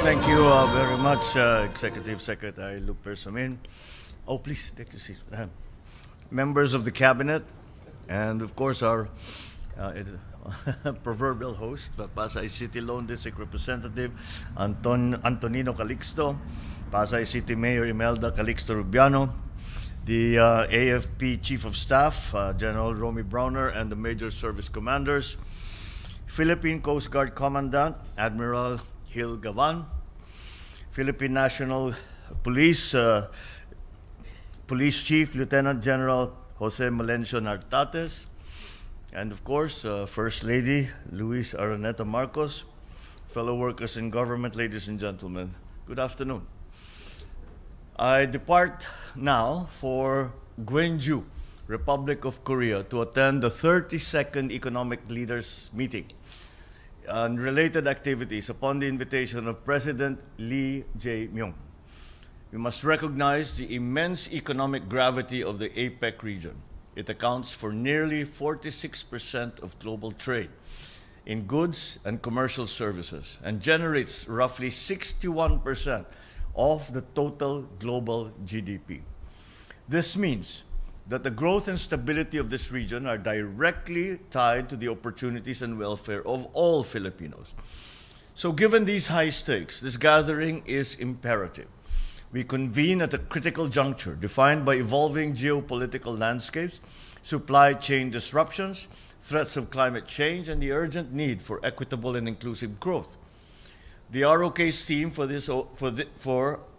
Thank you very much, Executive Secretary Luke Persamin. Oh, please take your seat. Members of the Cabinet, and of course our proverbial host, Pasay City Lone District Representative Antonino Calixto, Pasay City Mayor Imelda Calixto Rubiano, the AFP Chief of Staff, General Romy Browner, and the Major Service Commanders, Philippine Coast Guard Commandant, Admiral Gil Gavan, Philippine National Police Police Chief Lieutenant General Jose Melencio Nartates, and of course, First Lady Luis Araneta Marcos, fellow workers in government, ladies and gentlemen, good afternoon. I depart now for Gwangju, Republic of Korea, to attend the 32nd Economic Leaders Meeting and related activities upon the invitation of President Lee Jae-myung. We must recognize the immense economic gravity of the APEC region. It accounts for nearly 46% of global trade in goods and commercial services and generates roughly 61% of the total global GDP. This means that the growth and stability of this region are directly tied to the opportunities and welfare of all Filipinos. So given these high stakes, this gathering is imperative. We convene at a critical juncture defined by evolving geopolitical landscapes, supply chain disruptions, threats of climate change, and the urgent need for equitable and inclusive growth. The ROK's theme for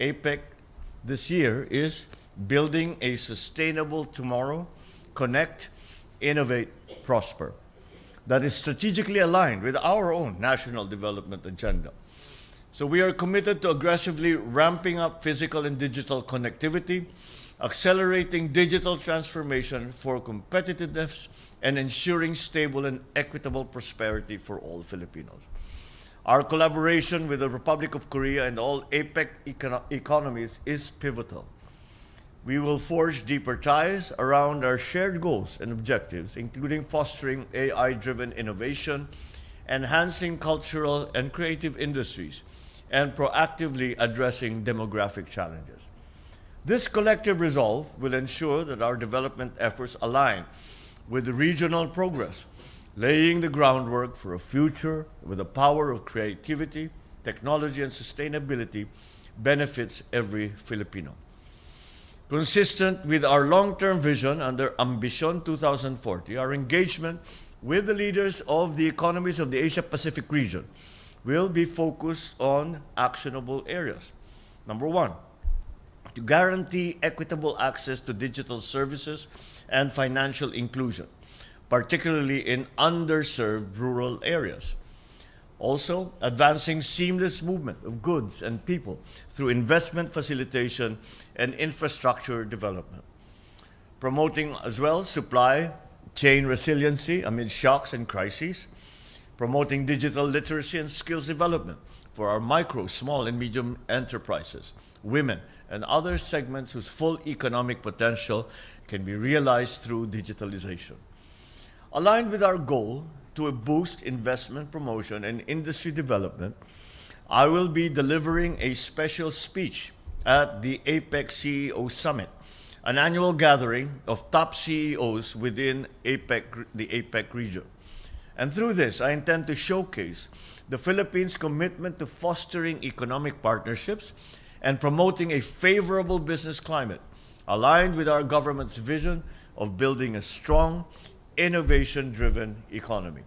APEC this year is Building a Sustainable Tomorrow, Connect, Innovate, Prosper. That is strategically aligned with our own national development agenda. So we are committed to aggressively ramping up physical and digital connectivity, accelerating digital transformation for competitiveness, and ensuring stable and equitable prosperity for all Filipinos. Our collaboration with the Republic of Korea and all APEC economies is pivotal. We will forge deeper ties around our shared goals and objectives, including fostering AI-driven innovation, enhancing cultural and creative industries, and proactively addressing demographic challenges. This collective resolve will ensure that our development efforts align with the regional progress, laying the groundwork for a future where the power of creativity, technology, and sustainability benefits every Filipino. Consistent with our long-term vision under Ambition 2040, our engagement with the leaders of the economies of the Asia-Pacific region will be focused on actionable areas. Number one, to guarantee equitable access to digital services and financial inclusion, particularly in underserved rural areas. Also, advancing seamless movement of goods and people through investment facilitation and infrastructure development. Promoting as well supply chain resiliency amid shocks and crises. Promoting digital literacy and skills development for our micro, small, and medium enterprises, women, and other segments whose full economic potential can be realized through digitalization. Aligned with our goal to boost investment promotion and industry development, I will be delivering a special speech at the APEC CEO Summit, an annual gathering of top CEOs within the APEC region. And through this, I intend to showcase the Philippines' commitment to fostering economic partnerships and promoting a favorable business climate, aligned with our government's vision of building a strong, innovation-driven economy.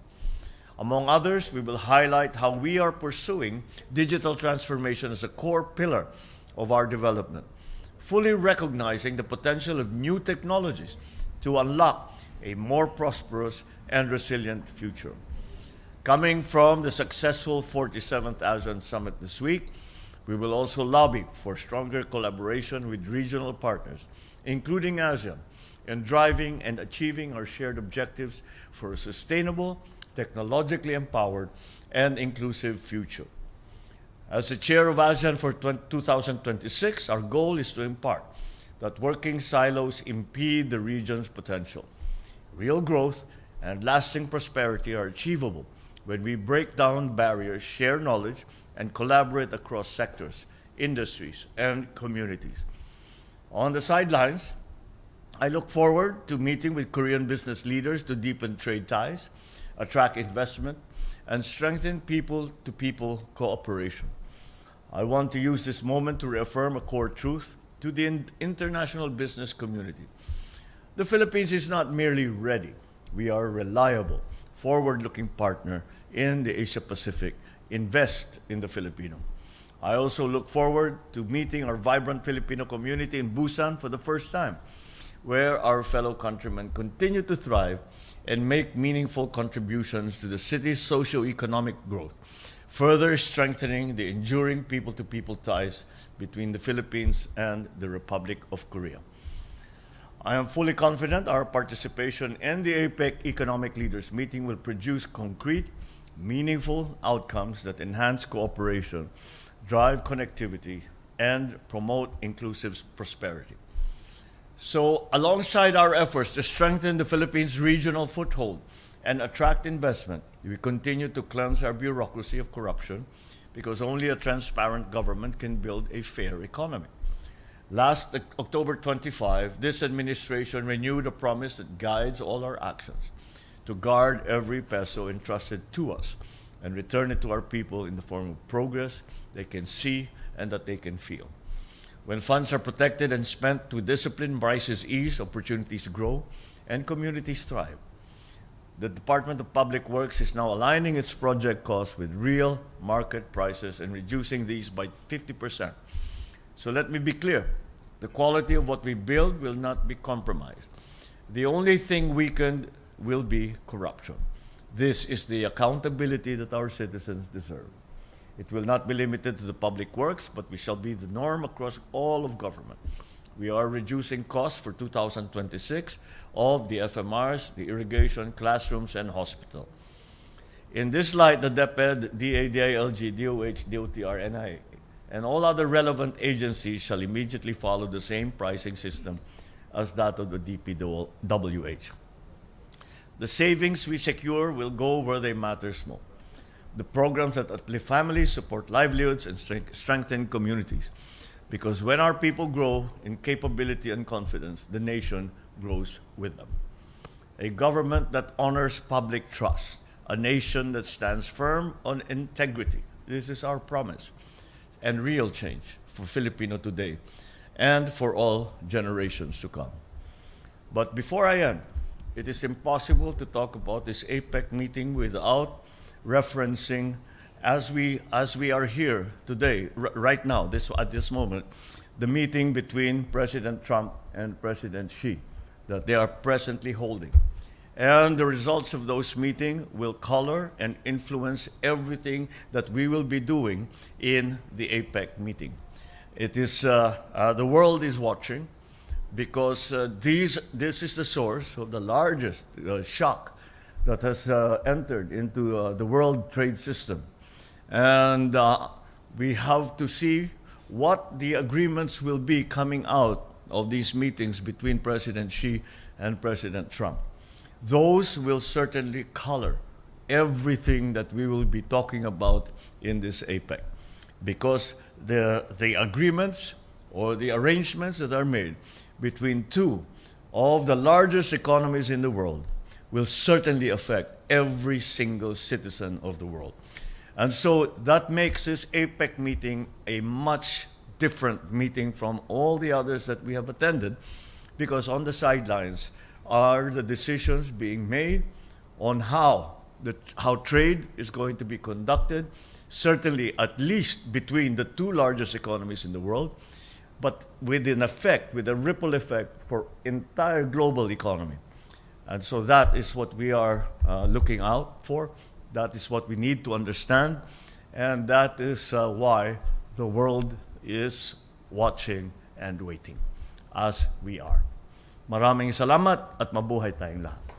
Among others, we will highlight how we are pursuing digital transformation as a core pillar of our development, fully recognizing the potential of new technologies to unlock a more prosperous and resilient future. Coming from the successful 47th ASEAN Summit this week, we will also lobby for stronger collaboration with regional partners, including ASEAN, in driving and achieving our shared objectives for a sustainable, technologically empowered, and inclusive future. As the chair of ASEAN for 2026, our goal is to impart that working silos impede the region's potential. Real growth and lasting prosperity are achievable when we break down barriers, share knowledge, and collaborate across sectors, industries, and communities. On the sidelines, I look forward to meeting with Korean business leaders to deepen trade ties, attract investment, and strengthen people-to-people cooperation. I want to use this moment to reaffirm a core truth to the international business community. The Philippines is not merely ready. We are a reliable, forward-looking partner in the Asia-Pacific. Invest in the Filipino. I also look forward to meeting our vibrant Filipino community in Busan for the first time, where our fellow countrymen continue to thrive and make meaningful contributions to the city's socio-economic growth, further strengthening the enduring people-to-people ties between the Philippines and the Republic of Korea. I am fully confident our participation in the APEC Economic Leaders Meeting will produce concrete, meaningful outcomes that enhance cooperation, drive connectivity, and promote inclusive prosperity. So, alongside our efforts to strengthen the Philippines' regional foothold and attract investment, we continue to cleanse our bureaucracy of corruption, because only a transparent government can build a fair economy. Last October 25, this administration renewed a promise that guides all our actions: to guard every peso entrusted to us and return it to our people in the form of progress they can see and that they can feel. When funds are protected and spent with discipline, prices ease, opportunities grow, and communities thrive. The Department of Public Works is now aligning its project costs with real market prices and reducing these by 50%. So let me be clear, the quality of what we build will not be compromised. The only thing weakened will be corruption. This is the accountability that our citizens deserve. It will not be limited to the public works, but we shall be the norm across all of government. We are reducing costs for 2026 of the FMRs, the irrigation, classrooms, and hospital. In this light, the DepEd, DA, DILG, DOH, DOTR, NIA, and all other relevant agencies shall immediately follow the same pricing system as that of the DPWH. The savings we secure will go where they matter most. The programs that uplift families, support livelihoods, and strengthen communities. Because when our people grow in capability and confidence, the nation grows with them. A government that honors public trust, a nation that stands firm on integrity. This is our promise and real change for Filipino today and for all generations to come. But before I end, it is impossible to talk about this APEC meeting without referencing, as we are here today, right now, at this moment, the meeting between President Trump and President Xi that they are presently holding. And the results of those meetings will color and influence everything that we will be doing in the APEC meeting. It is, the world is watching, because this is the source of the largest shock that has entered into the world trade system. And we have to see what the agreements will be coming out of these meetings between President Xi and President Trump. Those will certainly color everything that we will be talking about in this APEC, because the agreements or the arrangements that are made between two of the largest economies in the world will certainly affect every single citizen of the world. And so that makes this APEC meeting a much different meeting from all the others that we have attended, because on the sidelines are the decisions being made on how trade is going to be conducted, certainly at least between the two largest economies in the world, but with a ripple effect for entire global economy. And so that is what we are looking out for. That is what we need to understand. And that is why the world is watching and waiting, as we are. Maraming salamat at mabuhay tayong lahat.